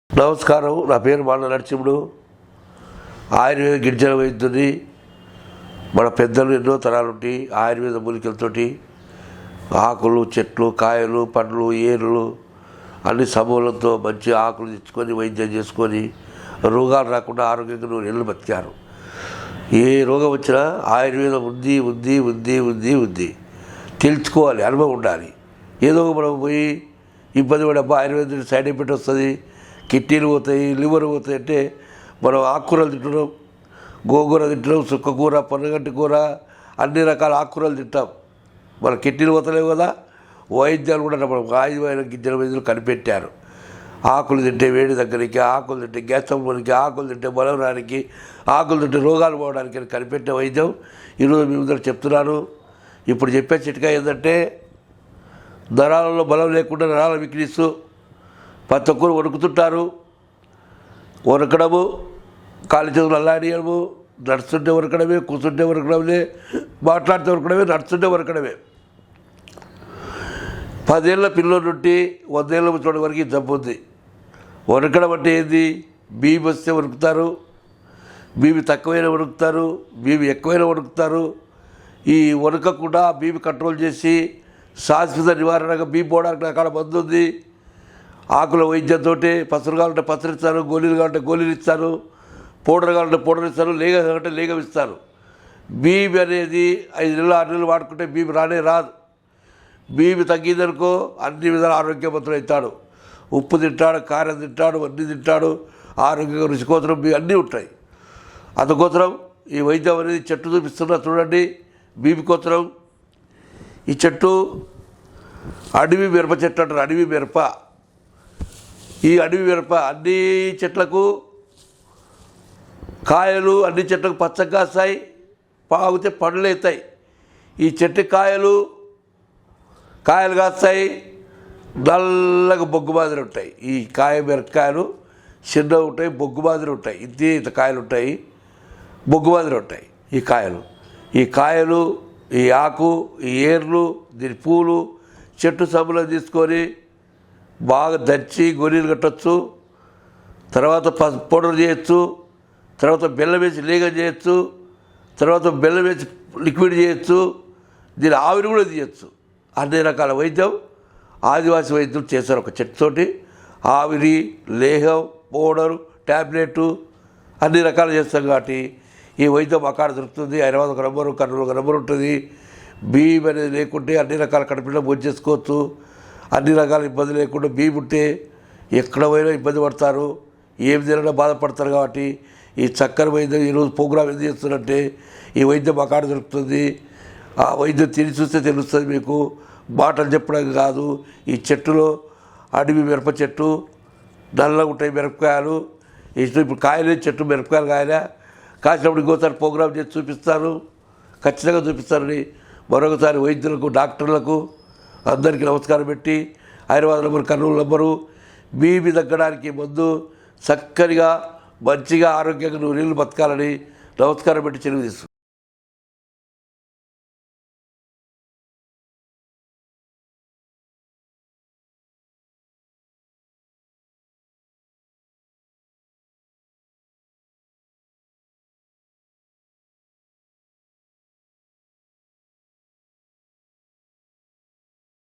నమస్కారం. నా పేరు మాన నరసింహుడు. ఆయుర్వేద గిరిజన వైద్యుని. మన పెద్దలు ఎన్నో తరాలుంటి ఆయుర్వేద మూలికలతోటి ఆకులు, చెట్లు, కాయలు, పండ్లు, ఏర్లు అన్ని సమూలంతో మంచి ఆకులు తెచ్చుకొని వైద్యం చేసుకొని రోగాలు రాకుండా ఆరోగ్యంగా 100 ఏళ్ళు బతికారు. ఏ రోగం వచ్చినా ఆయుర్వేదం ఉంది ఉంది ఉంది ఉంది ఉంది తెలుసుకోవాలి, అనుభవం ఉండాలి. ఏదో మనం పోయి ఇబ్బంది పడబ్బా ఆయుర్వేదం సైడ్ ఎఫెక్ట్ వస్తుంది, కిడ్నీలు పోతాయి, లివర్ పోతాయి అంటే మనం ఆకుకూరలు తింటున్నాం, గోంగూర తింటున్నాం, సుక్కకూర, పొన్నగంటి కూర, అన్ని రకాల ఆకుకూరలు తింటాం. మన కిడ్నీలు పోతలేవు కదా. వైద్యాలు కూడా మనం ఆయుర్వేద గిరిజన వైద్యులు కనిపెట్టారు. ఆకులు తింటే వేడి దగ్గరికి, ఆకులు తింటే గ్యాస్ ట్రబుల్కి, ఆకులు తింటే బలం రానికి, ఆకులు తింటే రోగాలు పోవడానికి అని కనిపెట్టే వైద్యం ఈరోజు మీ ముందర చెప్తున్నాను. ఇప్పుడు చెప్పే చిట్కా ఏంటంటే, నరాలలో బలం లేకుండా నరాల విక్రీస్తూ ప్రతి ఒక్కరు వణుకుతుంటారు. వణకడము, కాలి చేతులు అల్లాడియడము, నడుస్తుంటే వరకడమే, కూర్చుంటే వరకడమే, మాట్లాడితే వరకడమే, నడుస్తుంటే వరకడమే. 10 ఏళ్ళ పిల్లల నుండి 100 ఏళ్ళ ముచ్చోడి వరకు జబ్బు ఉంది. వణకడం అంటే ఏంది? బీపీ వస్తే వణుకుతారు, బీపీ తక్కువైనా వణుకుతారు, బీపీ ఎక్కువైనా వణుకుతారు. ఈ వణకకుండా బీపీ కంట్రోల్ చేసి శాశ్వత నివారణగా బీపీ పోవడానికి రకాల మందు ఉంది. ఆకుల వైద్యంతో పసరు కావాలంటే పసరు ఇస్తారు, గోళీలు కావాలంటే గోళీలు ఇస్తారు, పౌడర్ కావాలంటే పౌడర్ ఇస్తారు, లేగ కావాలంటే లేగం ఇస్తారు. బీపీ అనేది 5 నెలలు 6 నెలలు వాడుకుంటే బీపీ రాదు. బీపీ తగ్గిందనుకో అన్ని విధాలు ఆరోగ్యవంతులు అవుతాడు. ఉప్పు తింటాడు, కారం తింటాడు, అన్నీ తింటాడు, ఆరోగ్యంగా రుచి కోసరం అన్నీ ఉంటాయి. అందుకోసం ఈ వైద్యం అనేది చెట్టు చూపిస్తున్నా చూడండి. బీపీ కోసరం ఈ చెట్టు అడవి మిరప చెట్టు అంటారు. అడవి మిరప. ఈ అడవి మిరప అన్ని చెట్లకు కాయలు, అన్ని చెట్లకు పచ్చగా కాస్తాయి, పాగితే పండ్లు అవుతాయి. ఈ చెట్టు కాయలు కాస్తాయి, నల్లగా బొగ్గు మాదిరి ఉంటాయి. ఈ మిరపకాయలు చిన్నగా ఉంటాయి, బొగ్గు మాదిరి ఉంటాయి. ఇంత కాయలు ఉంటాయి, బొగ్గు మాదిరి ఉంటాయి ఈ కాయలు, ఈ ఆకు, ఈ ఏర్లు, దీని పూలు చెట్టు సబ్బులో తీసుకొని బాగా దంచి గొర్రెలు కట్టచ్చు. తర్వాత పౌడర్ చేయొచ్చు, తర్వాత బెల్లం వేసి లేగం చేయొచ్చు, తర్వాత బెల్లం వేసి లిక్విడ్ చేయొచ్చు, దీని ఆవిరి కూడా తీయచ్చు. అన్ని రకాల వైద్యం ఆదివాసీ వైద్యం చేస్తారు. ఒక చెట్టుతోటి ఆవిరి, లేహం, పౌడరు, ట్యాబ్లెట్ అన్ని రకాలు చేస్తాం. కాబట్టి ఈ వైద్యం అక్కడ దొరుకుతుంది. హైదరాబాద్ ఒక నంబరు, కర్నూలు ఒక నంబరు ఉంటుంది. బీపీ అనేది లేకుంటే అన్ని రకాల కడుపులో భోజనం చేసుకోవచ్చు. అన్ని రకాల ఇబ్బంది లేకుండా బీపీ ఉంటే ఎక్కడ పోయినా ఇబ్బంది పడతారు, ఏం తినడా బాధపడతారు. కాబట్టి ఈ చక్కని వైద్యం ఈరోజు ప్రోగ్రామ్ ఏం చేస్తున్నట్టే ఈ వైద్యం అక్కడ దొరుకుతుంది. ఆ వైద్యం తిని చూస్తే తెలుస్తుంది మీకు, మాటలు చెప్పడం కాదు. ఈ చెట్టులో అడవి మిరప చెట్టు, నల్లగా ఉంటాయి మిరపకాయలు. ఇప్పుడు కాయలే చెట్టు, మిరపకాయలు కాసినప్పుడు ఇంకోసారి ప్రోగ్రామ్ చేసి చూపిస్తాను, ఖచ్చితంగా చూపిస్తానని మరొకసారి వైద్యులకు, డాక్టర్లకు అందరికీ నమస్కారం పెట్టి, Hyderabad number, Kurnool number, BP తగ్గడానికి మందు చక్కగా మంచిగా ఆరోగ్యంగా 100 ఏళ్ళు బతకాలని నమస్కారం పెట్టి చెరువు తీసుకుంటాను.